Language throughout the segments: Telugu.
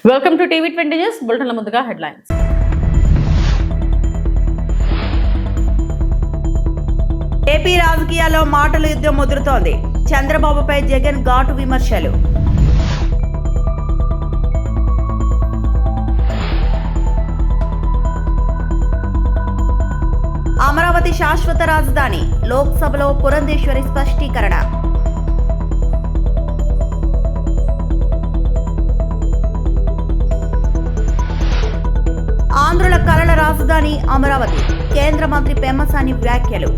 Welcome to TV 20 news. బులెటిన్ల ముందుగా హెడ్లైన్స్. ఏపీ రాజకీయాల్లో మాటల యుద్ధం ముదురుతోంది. చంద్రబాబుపై జగన్ ఘాటు విమర్శలు. అమరావతి శాశ్వత రాజధాని, లోక్సభలో పురంధేశ్వరి స్పష్టీకరణ. ఆంధ్రుల కలల రాజధాని అమరావతి, కేంద్ర మంత్రి పెమ్మసాని వ్యాఖ్యలు.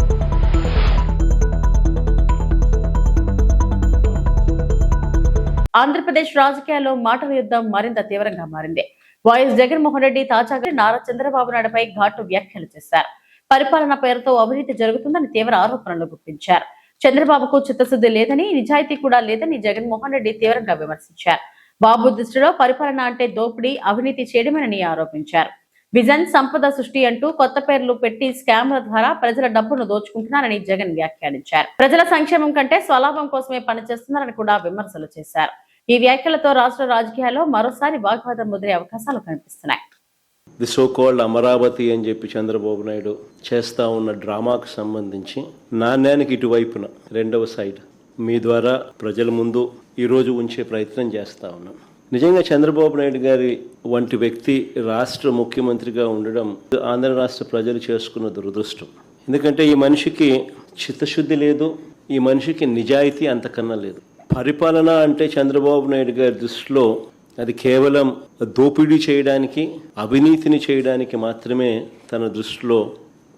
ఆంధ్రప్రదేశ్ రాజకీయాల్లో మాటల యుద్ధం మరింత తీవ్రంగా మారింది. వైఎస్ జగన్మోహన్ రెడ్డి తాజాగా నారా చంద్రబాబు నాయుడుపై ఘాటు వ్యాఖ్యలు చేశారు. పరిపాలన పేరుతో అవినీతి జరుగుతుందని తీవ్ర ఆరోపణలు గుప్పించారు. చంద్రబాబుకు చిత్తశుద్ధి లేదని, నిజాయితీ కూడా లేదని జగన్మోహన్ రెడ్డి తీవ్రంగా విమర్శించారు. బాబు దృష్టిలో పరిపాలన అంటే దోపిడీ, అవినీతి చేయడమేనని ఆరోపించారు. విజన్, సంపద సృష్టి అంటూ కొత్త పేర్లు పెట్టి స్కామ్ల ద్వారా ప్రజల డబ్బును దోచుకుంటున్నారని జగన్ వ్యాఖ్యానించారు. ప్రజల సంక్షేమం కంటే స్వలాభం కోసమే పనిచేస్తున్నారని కూడా విమర్శలు చేశారు. ఈ వ్యాఖ్యలతో రాష్ట్ర రాజకీయాల్లో మరోసారి వాగ్వాదం ముదిరే అవకాశాలు కనిపిస్తున్నాయి. ది సో కాల్డ్ అమరావతి అని చెప్పి చంద్రబాబు నాయుడు చేస్తా ఉన్న డ్రామాకు సంబంధించి నాణ్యానికి ఇటువైపున రెండవ సైడ్ మీ ద్వారా ప్రజల ముందు ఈరోజు ఉంచే ప్రయత్నం చేస్తా ఉన్నాం. నిజంగా చంద్రబాబు నాయుడు గారి వంటి వ్యక్తి రాష్ట్ర ముఖ్యమంత్రిగా ఉండడం ఆంధ్ర రాష్ట్ర ప్రజలు చేసుకున్న దురదృష్టం. ఎందుకంటే ఈ మనిషికి చిత్తశుద్ధి లేదు, ఈ మనిషికి నిజాయితీ అంతకన్నా లేదు. పరిపాలన అంటే చంద్రబాబు నాయుడు గారి దృష్టిలో అది కేవలం దోపిడీ చేయడానికి, అవినీతిని చేయడానికి మాత్రమే తన దృష్టిలో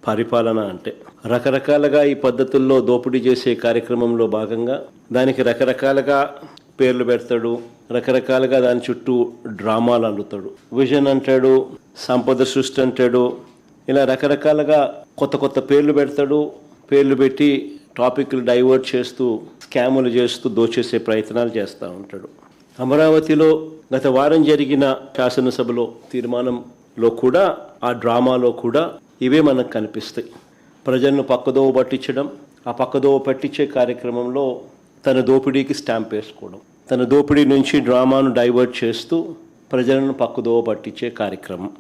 పరిపాలన అంటే. రకరకాలుగా ఈ పద్ధతుల్లో దోపిడీ చేసే కార్యక్రమంలో భాగంగా దానికి రకరకాలుగా పేర్లు పెడతాడు, రకరకాలుగా దాని చుట్టూ డ్రామాలు అల్లుతాడు. విజన్ అంటాడు, సంపద సృష్టి అంటాడు, ఇలా రకరకాలుగా కొత్త కొత్త పేర్లు పెడతాడు. పేర్లు పెట్టి టాపిక్లు డైవర్ట్ చేస్తూ, స్కాములు చేస్తూ దోచేసే ప్రయత్నాలు చేస్తూ ఉంటాడు. అమరావతిలో గత వారం జరిగిన శాసనసభలో తీర్మానంలో కూడా, ఆ డ్రామాలో కూడా ఇవే మనకు కనిపిస్తాయి. ప్రజలను పక్కదోవ పట్టించడం, ఆ పక్కదోవ పట్టించే కార్యక్రమంలో తన దోపిడీకి స్టాంప్ వేసుకోవడం, తన దోపిడీ నుంచి డ్రామాను డైవర్ట్ చేస్తూ ప్రజలను పక్కదోవ పట్టించే కార్యక్రమం.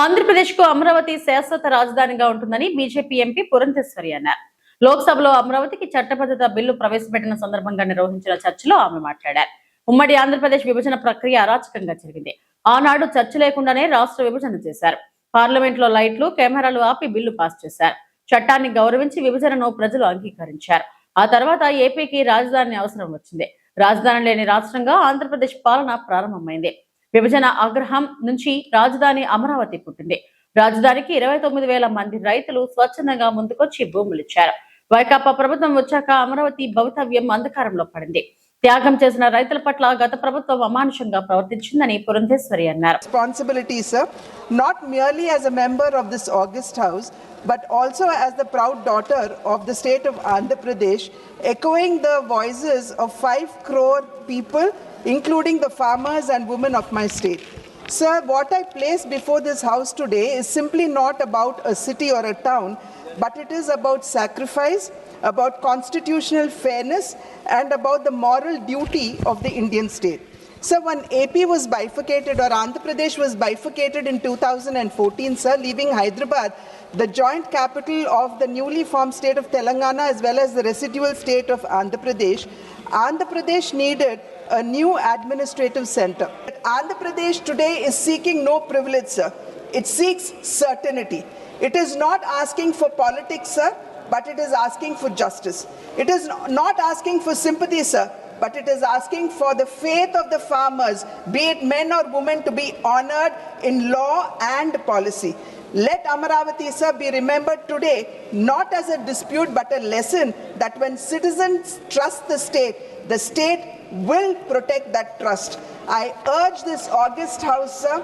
ఆంధ్రప్రదేశ్ కు అమరావతి శాశ్వత రాజధానిగా ఉంటుందని బీజేపీ ఎంపీ పురంధేశ్వరి అన్నారు. లోక్సభలో అమరావతికి చట్టబద్ధత బిల్లు ప్రవేశపెట్టిన సందర్భంగా నిర్వహించిన చర్చలో ఆమె మాట్లాడారు. ఉమ్మడి ఆంధ్రప్రదేశ్ విభజన ప్రక్రియ అరాచకంగా జరిగింది. ఆనాడు చర్చ లేకుండానే రాష్ట్ర విభజన చేశారు. పార్లమెంట్ లో లైట్లు, కెమెరాలు ఆపి బిల్లు పాస్ చేశారు. చట్టాన్ని గౌరవించి విభజనను ప్రజలు అంగీకరించారు. ఆ తర్వాత ఏపీకి రాజధాని అవసరం వచ్చింది. రాజధాని లేని రాష్ట్రంగా ఆంధ్రప్రదేశ్ పాలన ప్రారంభమైంది. విభజన ఆగ్రహం నుంచి రాజధాని అమరావతి పుట్టింది. రాజధానికి 29,000 మంది రైతులు స్వచ్ఛందంగా ముందుకొచ్చి భూములు ఇచ్చారు. వైకాపా ప్రభుత్వం వచ్చాక అమరావతి భవితవ్యం అంధకారంలో పడింది. త్యాగం చేసిన రైతుల పట్ల గత ప్రభుత్వం అమానుషంగా ప్రవర్తించిందని పురంధేశ్వరి అన్నారు. Responsibility, sir, not merely as a member of this august house, but also as the proud daughter of the state of Andhra Pradesh, echoing the voices of 5 crore people, including the farmers and women of my state. Sir, what I place before this house today is simply not about a city or a town, but it is about sacrifice, about constitutional fairness, and about the moral duty of the Indian state. So when AP was bifurcated, or Andhra Pradesh was bifurcated in 2014, sir, leaving Hyderabad, the joint capital of the newly formed state of Telangana as well as the residual state of Andhra Pradesh needed a new administrative center. But Andhra Pradesh today is seeking no privilege, sir. It seeks certainty. It is not asking for politics, sir, but it is asking for justice. It is not asking for sympathy, sir, but it is asking for the faith of the farmers, be it men or women, to be honored in law and policy. Let Amaravati, sir, be remembered today not as a dispute but a lesson that when citizens trust the state will protect that trust. I urge this august house, sir,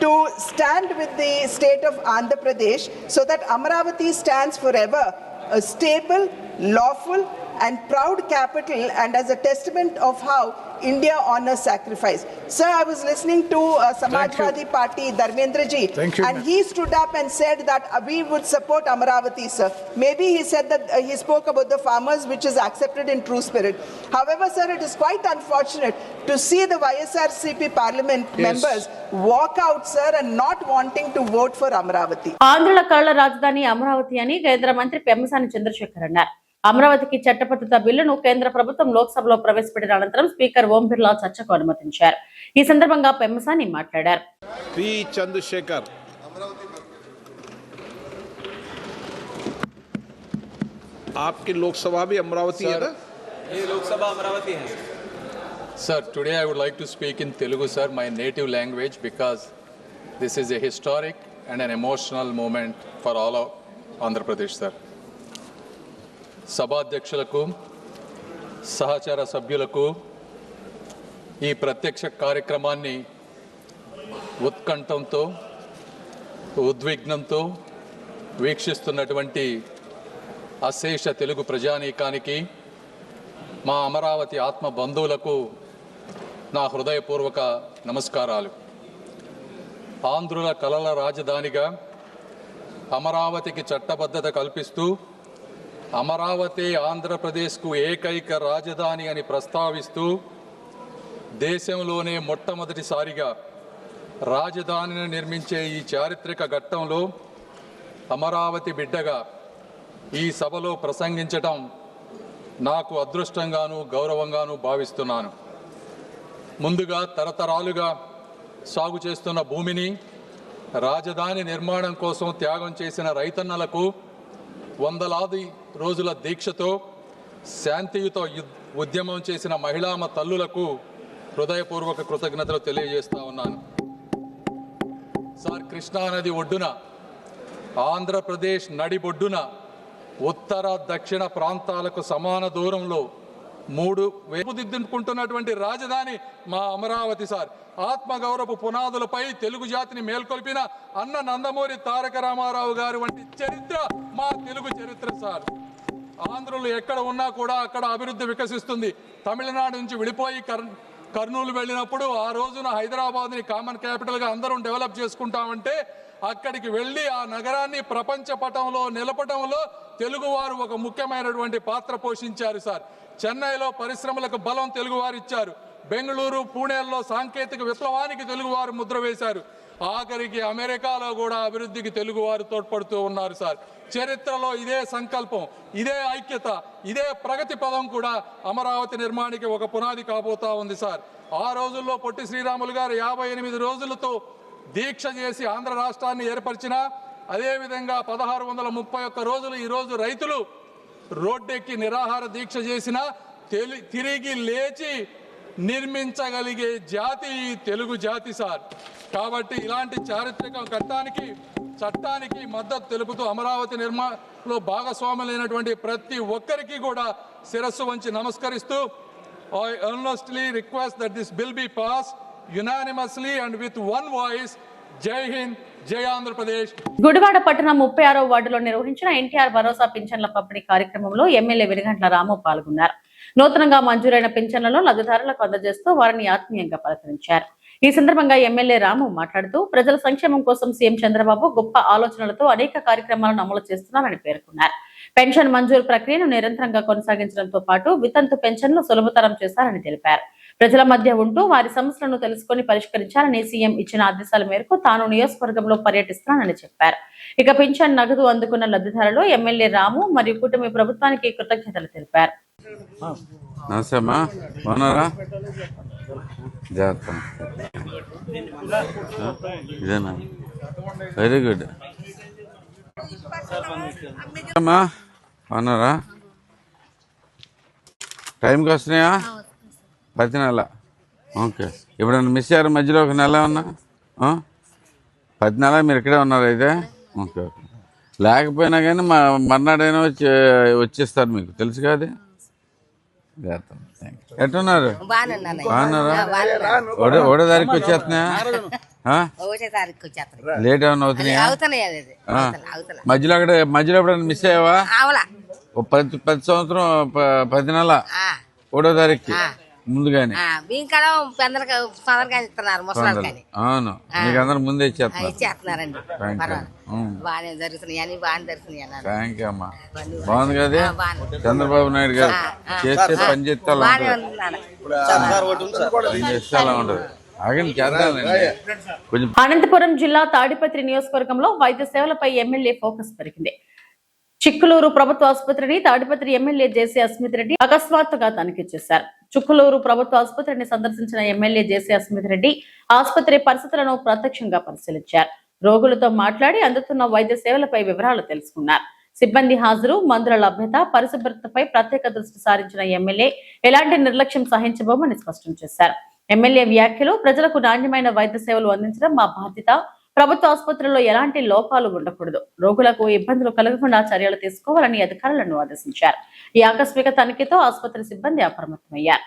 to stand with the state of Andhra Pradesh so that Amaravati stands forever a stable, lawful and proud capital, and as a testament of how India honor sacrifice. Sir, I was listening to Samajwadi Party, Dharmendra ji, and he stood up and said that we would support Amaravati, sir. Maybe he said that he spoke about the farmers, which is accepted in true spirit. However, sir, it is quite unfortunate to see the YSRCP parliament members walk out, sir, and not wanting to vote for Amaravati. ఆంధ్రుల కళల రాజధాని అమరావతి అని కేంద్ర మంత్రి పెమ్మసాని చంద్రశేఖర్ అన్నారు. అమరావతికి చట్టబద్ధత బిల్లును కేంద్ర ప్రభుత్వం లోక్సభలో ప్రవేశపెట్టిన అనంతరం స్పీకర్ ఓం బిర్లా చర్చకు అనుమతించారు. ఈ సందర్భంగా పెమ్మసాని మాట్లాడారు. पी चंद्रशेखर आपकी लोकसभा भी अमरावती है ना? ये लोकसभा अमरावती है. Sir, today I would like to speak in Telugu, sir, my native language, because this is a historic and an emotional moment for all of Andhra Pradesh, sir. సభాధ్యక్షులకు సహచర సభ్యులకు ఈ ప్రత్యక్ష కార్యక్రమాన్ని ఉత్కంఠంతో ఉద్విగ్నంతో వీక్షిస్తున్నటువంటి అశేష తెలుగు ప్రజానీకానికి మా అమరావతి ఆత్మ బంధువులకు నా హృదయపూర్వక నమస్కారాలు. ఆంధ్రుల కలల రాజధానిగా అమరావతికి చట్టబద్ధత కల్పిస్తూ అమరావతి ఆంధ్రప్రదేశ్కు ఏకైక రాజధాని అని ప్రస్తావిస్తూ దేశంలోనే మొట్టమొదటిసారిగా రాజధానిని నిర్మించే ఈ చారిత్రక ఘట్టంలో అమరావతి బిడ్డగా ఈ సభలో ప్రసంగించటం నాకు అదృష్టంగాను గౌరవంగాను భావిస్తున్నాను. ముందుగా తరతరాలుగా సాగు చేస్తున్న భూమిని రాజధాని నిర్మాణం కోసం త్యాగం చేసిన రైతన్నలకు వందలాది రోజుల దీక్షతో శాంతియుత ఉద్యమం చేసిన మహిళామ తల్లులకు హృదయపూర్వక కృతజ్ఞతలు తెలియజేస్తా ఉన్నాను. సార్, కృష్ణానది ఒడ్డున ఆంధ్రప్రదేశ్ నడిబొడ్డున ఉత్తర దక్షిణ ప్రాంతాలకు సమాన దూరంలో 3 వేపుదిద్దుకుంటున్నటువంటి రాజధాని మా అమరావతి సార్. ఆత్మగౌరవ పునాదులపై తెలుగు జాతిని మేల్కొల్పిన అన్న నందమూరి తారక రామారావు గారు వంటి చరిత్ర మా తెలుగు చరిత్ర సార్. ఆంధ్రులు ఎక్కడ ఉన్నా కూడా అక్కడ అభివృద్ధి వికసిస్తుంది. తమిళనాడు నుంచి విడిపోయి కర్నూలు వెళ్ళినప్పుడు ఆ రోజున హైదరాబాద్ని కామన్ క్యాపిటల్గా అందరం డెవలప్ చేసుకుంటామంటే అక్కడికి వెళ్ళి ఆ నగరాన్ని ప్రపంచ పటంలో నిలపడంలో తెలుగువారు ఒక ముఖ్యమైనటువంటి పాత్ర పోషించారు సార్. చెన్నైలో పరిశ్రమలకు బలం తెలుగువారు ఇచ్చారు. బెంగళూరు, పూణేల్లో సాంకేతిక విప్లవానికి తెలుగువారు ముద్ర వేశారు. ఆఖరికి అమెరికాలో కూడా అభివృద్ధికి తెలుగువారు తోడ్పడుతూ ఉన్నారు సార్. చరిత్రలో ఇదే సంకల్పం, ఇదే ఐక్యత, ఇదే ప్రగతి పదం కూడా అమరావతి నిర్మాణానికి ఒక పునాది కాబోతా ఉంది సార్. ఆ రోజుల్లో పొట్టి శ్రీరాములు గారు 58 రోజులతో దీక్ష చేసి ఆంధ్ర రాష్ట్రాన్ని ఏర్పరిచిన, అదేవిధంగా 1631 రోజులు ఈరోజు రైతులు రోడ్డెక్కి నిరాహార దీక్ష చేసిన తిరిగి లేచి నిర్మించగలిగే జాతి తెలుగు జాతి సార్. కాబట్టి ఇలాంటి చారిత్రక ఘట్టానికి చట్టానికి మద్దతు తెలుపుతూ అమరావతి నిర్మాణంలో భాగస్వాములైనటువంటి ప్రతి ఒక్కరికి కూడా శిరస్సు వంచి నమస్కరిస్తూ I earnestly request that this bill be passed unanimously and with one voice. జై హింద్, జై ఆంధ్రప్రదేశ్. గుడివాడ పట్టణం 36వ వార్డులో నిర్వహించిన ఎన్టీఆర్ భరోసా పింఛన్ల పంపిణీ కార్యక్రమంలో ఎమ్మెల్యే వెనుగంట్ల రాము పాల్గొన్నారు. నూతనంగా మంజూరైన పింఛన్లను లబ్ధిదారులకు అందజేస్తూ వారిని ఆత్మీయంగా పలకరించారు. ఈ సందర్భంగా ఎమ్మెల్యే రాము మాట్లాడుతూ ప్రజల సంక్షేమం కోసం సీఎం చంద్రబాబు గొప్ప ఆలోచనలతో అనేక కార్యక్రమాలను అమలు చేస్తున్నారని పేర్కొన్నారు. పెన్షన్ మంజూరు ప్రక్రియను నిరంతరంగా కొనసాగించడంతో పాటు వితంతు పెన్షన్లు సులభతరం చేశారని తెలిపారు. ప్రజల మధ్య ఉంటూ వారి సమస్యలను తెలుసుకుని పరిష్కరించాలని సీఎం ఇచ్చిన ఆదేశాల మేరకు తాను నియోజకవర్గంలో పర్యటిస్తున్నానని చెప్పారు. ఇక పింఛన్ నగదు అందుకున్న లబ్ధిదారులు ఎమ్మెల్యే రాము మరియు కుటుంబ ప్రభుత్వానికి కృతజ్ఞతలు తెలిపారు. నమస్తేమ్మా, బాగున్నారా? జాగ్రత్త. ఇదేనా? వెరీ గుడ్ అమ్మా, బాగున్నారా? టైంకి వస్తున్నాయా? ప్రతి నెల. ఓకే. ఎప్పుడన్నా మిస్ అయ్యారు మధ్యలో ఒక నెల ఉన్నా? ప్రతి నెల మీరు ఇక్కడే ఉన్నారు అయితే? Okay okay. లేకపోయినా కానీ మర్నాడైనా వచ్చేస్తారు, మీకు తెలుసు కాదు. ఎట్టున్నారు? బాగున్నారా? ఒకటో తారీఖు వచ్చేస్తున్నాయా? లేట్ ఏమన్నా అవుతున్నాయా? మధ్యలో ఎప్పుడైనా మిస్ అయ్యావా? ప్రతి సంవత్సరం ప్రతి నెల 1వ తారీఖుకి ముందుగానే బియ్యం కాలం పందరకాయ ఇస్తున్నారు ముసలాళ్ళకని. అవును, మీకు అందరు ముందే ఇచ్చేస్తున్నారు. ఇచ్చేస్తున్నారండి. బాగానే జరుగుతున్నాయి అని బాగానే జరుగుతున్నాయి అన్నారు. థ్యాంక్ యూ అమ్మా. బాగుంది కదా చంద్రబాబు నాయుడు గారు చేస్తే పని చేస్తే అలా ఉంటుంది. ఆగండి చేద్దామండి కొంచెం. అనంతపురం జిల్లా తాడిపత్రి నియోజకవర్గంలో వైద్య సేవలపై ఎమ్మెల్యే ఫోకస్ పెరిగింది. చిక్కులూరు ప్రభుత్వ ఆసుపత్రిని తాడిపత్రి ఎమ్మెల్యే జేసీ అస్మిత్ రెడ్డి అకస్మాత్తుగా తనిఖీ చేశారు. చిక్కులూరు ప్రభుత్వ ఆసుపత్రిని సందర్శించిన ఎమ్మెల్యే జేసీ అస్మిత్ రెడ్డి ఆసుపత్రి పరిస్థితులను ప్రత్యక్షంగా పరిశీలించారు. రోగులతో మాట్లాడి అందుతున్న వైద్య సేవలపై వివరాలు తెలుసుకున్నారు. సిబ్బంది హాజరు, మందుల లభ్యత, పరిశుభ్రతపై ప్రత్యేక దృష్టి సారించిన ఎమ్మెల్యే ఎలాంటి నిర్లక్ష్యం సహించబోమని స్పష్టం చేశారు. ఎమ్మెల్యే వ్యాఖ్యలు ప్రజలకు నాణ్యమైన వైద్య సేవలు అందించడం మా బాధ్యత. ప్రభుత్వ ఆసుపత్రుల్లో ఎలాంటి లోపాలు ఉండకూడదు. రోగులకు ఇబ్బందులు కలగకుండా చర్యలు తీసుకోవాలని అధికారులను ఆదేశించారు. ఈ ఆకస్మిక తనిఖీతో ఆసుపత్రి సిబ్బంది అప్రమత్తమయ్యారు.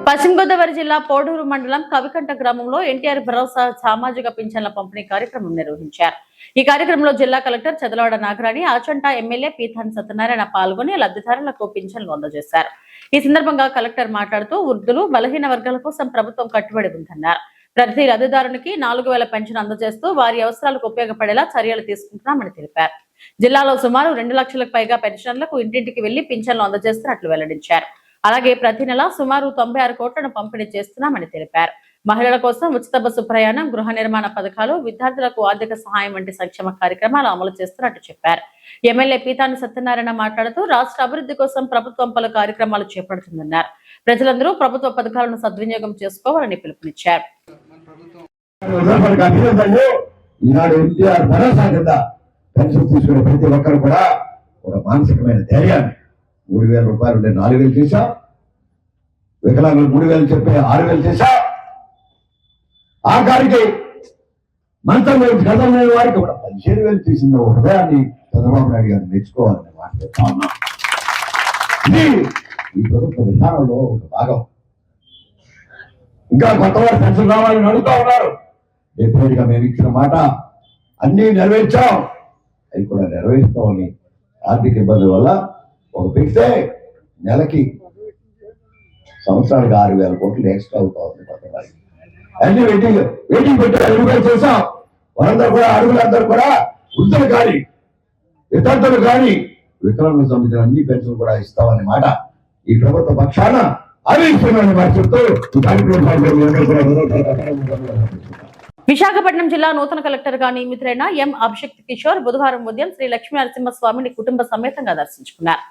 పశ్చిమ గోదావరి జిల్లా పోడూరు మండలం కవికంట గ్రామంలో ఎన్టీఆర్ భరోసా సామాజిక పింఛన్ల పంపిణీ కార్యక్రమం నిర్వహించారు. ఈ కార్యక్రమంలో జిల్లా కలెక్టర్ చదలవాడ నాగరాణి, ఆచంట ఎమ్మెల్యే పీతాన్ సత్యనారాయణ పాల్గొని లబ్ధిదారులకు పింఛన్లు అందజేశారు. ఈ సందర్భంగా కలెక్టర్ మాట్లాడుతూ వృద్ధులు, బలహీన వర్గాల కోసం ప్రభుత్వం కట్టుబడి ఉందన్నారు. ప్రతి లబ్ధిదారునికి 4000 పెన్షన్ అందజేస్తూ వారి అవసరాలకు ఉపయోగపడేలా చర్యలు తీసుకుంటున్నామని తెలిపారు. జిల్లాలో సుమారు 2 లక్షలకు పైగా పెన్షన్లకు ఇంటింటికి వెళ్లి పింఛన్లు అందజేస్తున్నట్లు వెల్లడించారు. అలాగే ప్రతి నెల సుమారు 96 కోట్లను పంపిణీ చేస్తున్నామని తెలిపారు. మహిళల కోసం ఉచిత బస్సు ప్రయాణం, గృహ నిర్మాణ పథకాలు, విద్యార్థులకు ఆర్థిక సహాయం వంటి సంక్షేమ కార్యక్రమాలు అమలు చేస్తున్నట్టు చెప్పారు. ఎమ్మెల్యే పీతాని సత్యనారాయణ మాట్లాడుతూ రాష్ట్ర అభివృద్ధి కోసం ప్రభుత్వం పలు కార్యక్రమాలు చేపడుతుందన్నారు. ప్రజలందరూ ప్రభుత్వ పథకాలను సద్వినియోగం చేసుకోవాలని పిలుపునిచ్చారు. ప్రతి ఒక్కరు కూడా ఒక మానసికమైన ధైర్యాన్ని 3000 రూపాయలు ఉంటే 4000 చేశా, వికలాంగులు 3000 చెప్పే 6000 చేశా, ఆఖరికి మంత్రం గతంలో వారికి కూడా 15000 చేసిన హృదయాన్ని చంద్రబాబు నాయుడు గారు నేర్చుకోవాలని మాట్లాడుతున్నా. ఇది ఈ ప్రభుత్వ విధానంలో ఒక భాగం. ఇంకా కొత్త వారు పెన్షన్ రావాలని అడుగుతా ఉన్నారు. డెఫినెట్ గా మేము ఇచ్చిన మాట అన్ని నెరవేర్చాం, అవి కూడా నెరవేర్స్తామని. ఆర్థిక ఇబ్బందుల వల్ల ఒక పెడితే నెలకి సంవత్సరానికి 6000 కోట్లు ఎక్స్ట్రా అవుతా ఉంది. అన్ని వెయిటింగ్ పెట్టి అడుగులు చేసాం. వారందరూ కూడా అడుగులందరూ కూడా వృద్ధులు కానీ, విద్యార్థులు కానీ, వికలాంగులకు సంబంధించిన అన్ని పెన్షన్లు కూడా ఇస్తామని మాట ఈ ప్రభుత్వ పక్షాన అభిప్రాయాన్ని మార్చుతూ ఈ కార్యక్రమం. విశాఖపట్నం జిల్లా నూతన కలెక్టర్ గా నియమితులైన ఎం అభిషేక్ కిషోర్ బుధవారం ఉదయం శ్రీ లక్ష్మీ నరసింహస్వామిని కుటుంబ సమేతంగా దర్శించుకున్నారు.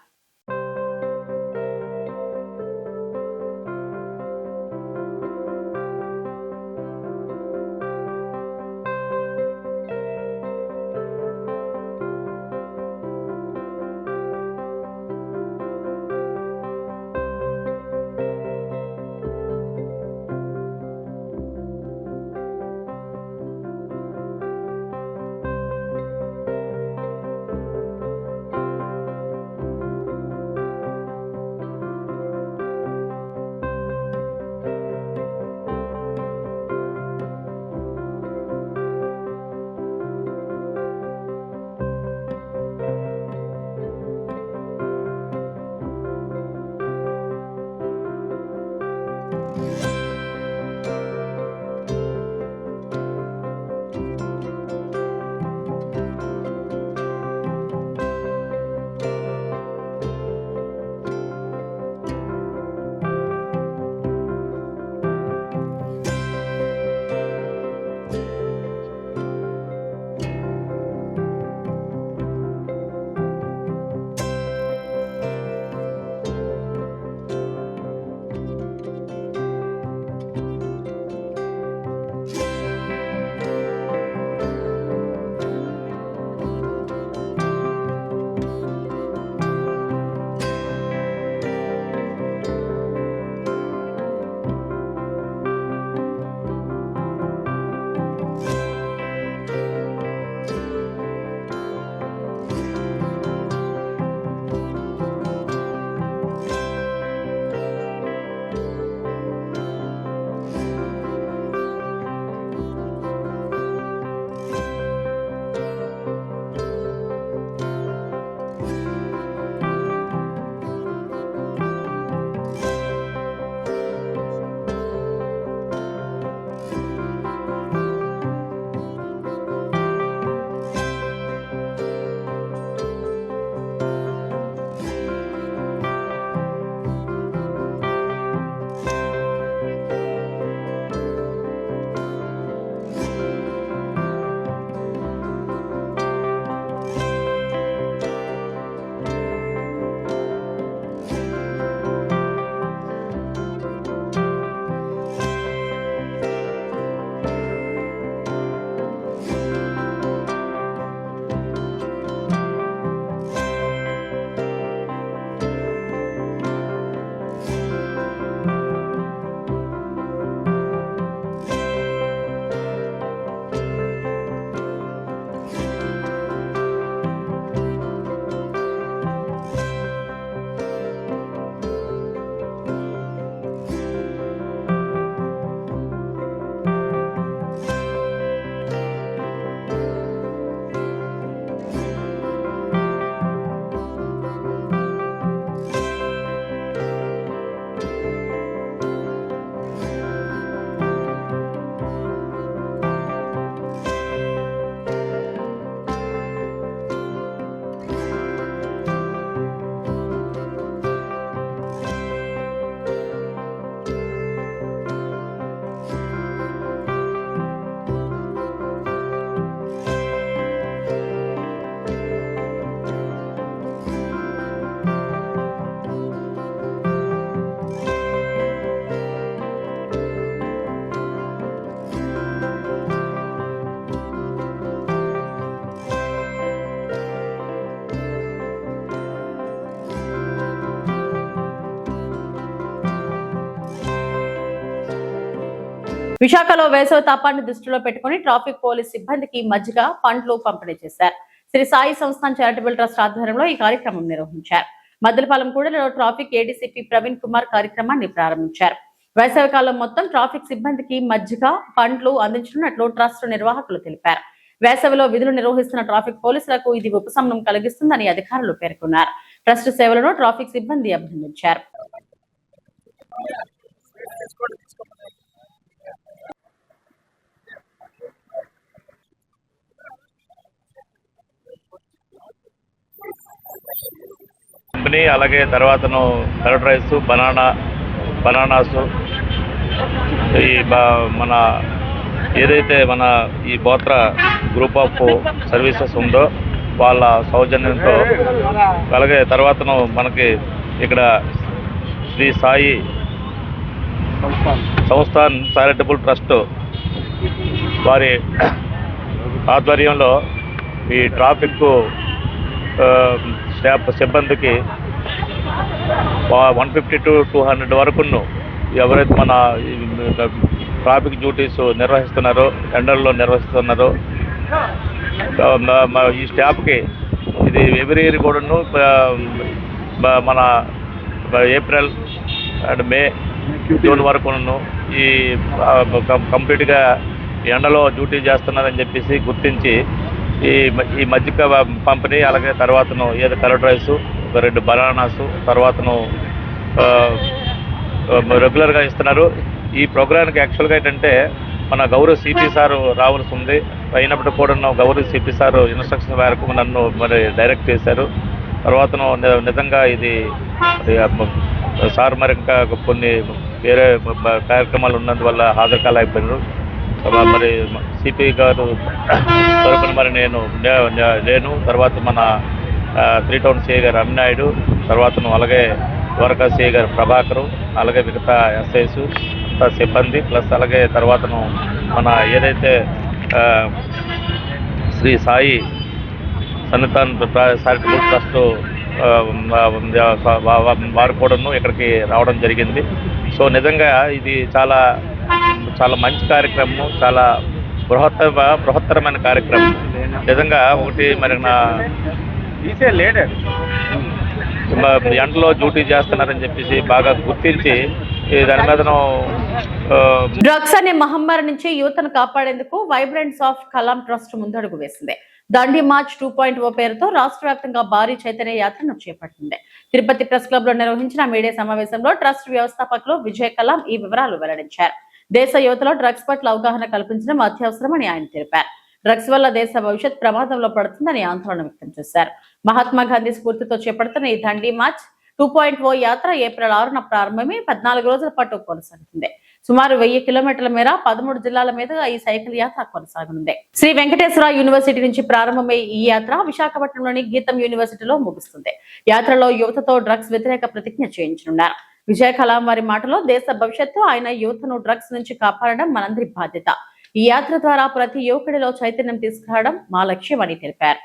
విశాఖలో వేసవి తాపాన్ని దృష్టిలో పెట్టుకుని ట్రాఫిక్ పోలీస్ సిబ్బందికి మజ్జిగ పండ్లు పంపిణీ చేశారు. శ్రీ సాయి సంస్థాన్ చారిటబుల్ ట్రస్ట్ ఆధ్వర్యంలో ఈ కార్యక్రమం నిర్వహించారు. మద్దలపాలెం కూడలిలో ట్రాఫిక్ ఏడీసీపీ ప్రవీణ్ కుమార్ కార్యక్రమాన్ని ప్రారంభించారు. వేసవి కాలం మొత్తం ట్రాఫిక్ సిబ్బందికి మజ్జిగ పండ్లు అందించనున్నట్లు ట్రస్ట్ నిర్వాహకులు తెలిపారు. వేసవిలో విధులు నిర్వహిస్తున్న ట్రాఫిక్ పోలీసులకు ఇది ఉపశమనం కలిగిస్తుందని అధికారులు పేర్కొన్నారు. ట్రస్ట్ సేవలను ట్రాఫిక్ సిబ్బంది అభినందించారు. కంపెనీ అలాగే తర్వాతను కర్డ్ రైస్ బనానాసు ఈ మన ఏదైతే మన ఈ బోత్రా గ్రూప్ ఆఫ్ సర్వీసెస్ ఉందో వాళ్ళ సౌజన్యంతో అలాగే తర్వాతను మనకి ఇక్కడ శ్రీ సాయి సంస్థాన్ చారిటబుల్ ట్రస్ట్ వారి ఆధ్వర్యంలో ఈ ట్రాఫిక్ స్టాఫ్ సిబ్బందికి 150 to 200 వరకును ఎవరైతే మన ట్రాఫిక్ డ్యూటీస్ నిర్వహిస్తున్నారో ఎండల్లో నిర్వహిస్తున్నారో ఈ స్టాఫ్కి ఇది ఎవ్రీ ఇయర్ కూడాను మన ఏప్రిల్ అండ్ మే జూన్ వరకును ఈ కంప్లీట్గా ఎండలో డ్యూటీ చేస్తున్నారని చెప్పేసి గుర్తించి ఈ మజ్జిగ పంపిణీ అలాగే తర్వాతను ఏదో కర్డ్ రైసు 2 బనానాసు తర్వాతను రెగ్యులర్గా ఇస్తున్నారు. ఈ ప్రోగ్రాంకి యాక్చువల్గా ఏంటంటే మన గౌరవ సిపి సారు రావాల్సి ఉంది. అయినప్పటికీ కూడా గౌరవ సిపి సారు ఇన్స్ట్రక్షన్ మేరకు నన్ను మరి డైరెక్ట్ చేశారు. తర్వాతను నిజంగా ఇది సార్ మరి ఇంకా కొన్ని వేరే కార్యక్రమాలు ఉన్నందువల్ల హాజరు కాలేకపోయినారు. మరి సిపి గారు తరఫున మరి నేను తర్వాత మన 3 టౌన్ సిఐ గారు అమ్మినాయుడు తర్వాతను అలాగే ద్వారకా సిఐ గారు ప్రభాకరు అలాగే మిగతా ఎస్ఐస్ అంతా సిబ్బంది ప్లస్ అలాగే తర్వాతను మన ఏదైతే శ్రీ సాయి సంస్థాన్ చారిటబుల్ ట్రస్ట్ వారు కూడాను ఇక్కడికి రావడం జరిగింది. సో నిజంగా ఇది చాలా చాలా మంచి కార్యక్రమం, చాలా బృహత్తరమైన కార్యక్రమం. నిజంగా ఒకటి మరి నా ఎండలో డ్యూటీ చేస్తున్నారని చెప్పేసి బాగా గుర్తించి దాని మీద డ్రగ్స్ అనే మహమ్మారి నుంచి యువతను కాపాడేందుకు వైబ్రెంట్స్ ఆఫ్ కలాం ట్రస్ట్ ముందడుగు వేసింది. దండి మార్చ్ 2.0 పేరుతో రాష్ట్ర వ్యాప్తంగా భారీ చైతన్య యాత్రను చేపట్టింది. తిరుపతి ప్రెస్ క్లబ్ లో నిర్వహించిన మీడియా సమావేశంలో ట్రస్ట్ వ్యవస్థాపకులు విజయ్ కలాం ఈ వివరాలు వెల్లడించారు. దేశ యువతలో డ్రగ్స్ పట్ల అవగాహన కల్పించడం అత్యవసరమని ఆయన తెలిపారు. డ్రగ్స్ వల్ల దేశ భవిష్యత్ ప్రమాదంలో పడుతుందని ఆందోళన వ్యక్తం చేశారు. మహాత్మా గాంధీ స్ఫూర్తితో చేపడుతున్న ఈ దండి మార్చ్ 2.0 యాత్ర ఏప్రిల్ 6న ప్రారంభమై 14 రోజుల పాటు కొనసాగుతుంది. సుమారు 1000 కిలోమీటర్ల మేర 13 జిల్లాల మీదుగా ఈ సైకిల్ యాత్ర కొనసాగనుంది. శ్రీ వెంకటేశ్వర యూనివర్సిటీ నుంచి ప్రారంభమై ఈ యాత్ర విశాఖపట్నంలోని గీతం యూనివర్సిటీలో ముగుస్తుంది. యాత్రలో యువతతో డ్రగ్స్ వ్యతిరేక ప్రతిజ్ఞ చేయించనున్నారు. విజయ్ కలాం వారి మాటలో దేశ భవిష్యత్తు ఆయన యువతను డ్రగ్స్ నుంచి కాపాడడం మనందరి బాధ్యత. ఈ యాత్ర ద్వారా ప్రతి యువకుడిలో చైతన్యం తీసుకురావడం మా లక్ష్యమని తెలిపారు.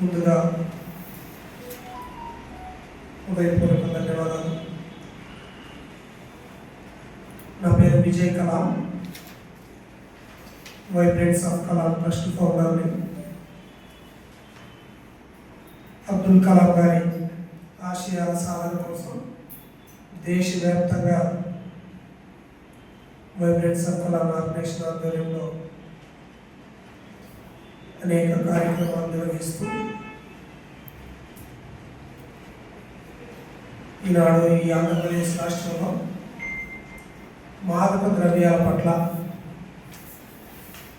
ముందుగా ఉదయపూర్వక ధన్యవాదాలు. నా పేరు Vijay Kalam, Vibrants of Kalam trust ఫౌండర్ని. Abdul Kalam గారి ఆశయాల సాధన కోసం దేశవ్యాప్తంగా వైబ్రెంట్స్ ఆఫ్ కలాం ఆర్గనైజేషన్ ఆధ్వర్యంలో అనేక కార్యక్రమాలు నిర్వహిస్తూ ఈనాడు ఈ ఆంధ్రప్రదేశ్ రాష్ట్రంలో మాదక ద్రవ్యాల పట్ల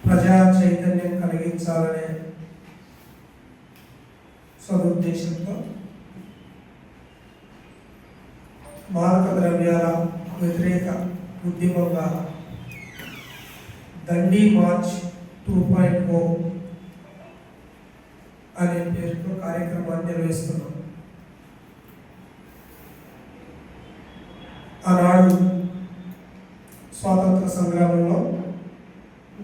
ప్రజా చైతన్యం కలిగించాలనే సదుద్దేశంతో మాదక ద్రవ్యాల వ్యతిరేక ఉద్యమంగా దండి మార్చ్ 2.0 అనే పేరుతో కార్యక్రమాన్ని నిర్వహిస్తున్నాం. ఆనాడు స్వాతంత్ర సంగ్రామంలో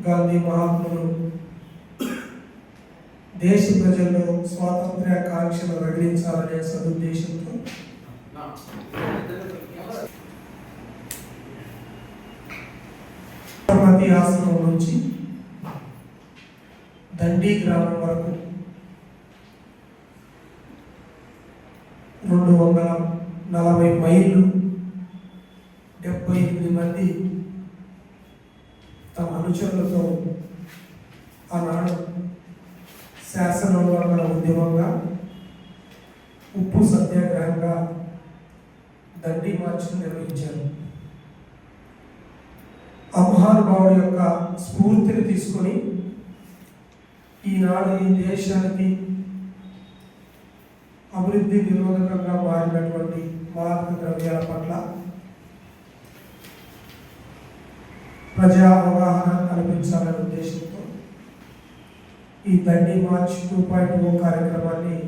గాంధీ మహాత్ములు దేశ ప్రజల్లో స్వాతంత్ర్య కాంక్షను రగిలించాలనే సదుద్దేశంతో సబర్మతి ఆశ్రమం నుంచి దండి గ్రామం వరకు 240 మైళ్ళు 78 మంది తమ అనుచరులతో ఆనాడు శాసనోల్లంఘన ఉద్యమంగా ఉప్పు సత్యాగ్రహంగా దండి మార్చిని నిర్వహించారు. ఆ మహానుభావుడి యొక్క స్ఫూర్తిని తీసుకొని ఈనాడు ఈ దేశానికి అభివృద్ధి నిరోధకంగా మారినటువంటి మాదక ద్రవ్యాల పట్ల ప్రజా అవగాహన కల్పించాలనే ఉద్దేశంతో ఈ దండి మార్చ్ 2.0 కార్యక్రమాన్ని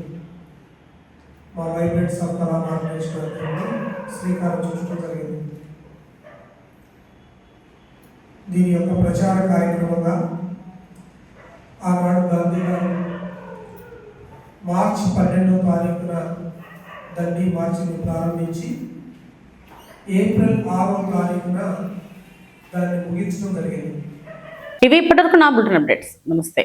మా వైబ్రెంట్స్ ఆఫ్ కళా ఆర్గనైజేషన్ శ్రీకారం చుట్టడం జరిగింది. దీని యొక్క ప్రచార కార్యక్రమంగా ఆనాడు గాంధీ గారు మార్చి 12వ తారీఖున దండి మార్చిని ప్రారంభించి ఏప్రిల్ 6వ తారీఖున దాన్ని ముగించడం జరిగింది. ఇవి ఇప్పటివరకు నా బులెటిన్ అప్డేట్స్. నమస్తే.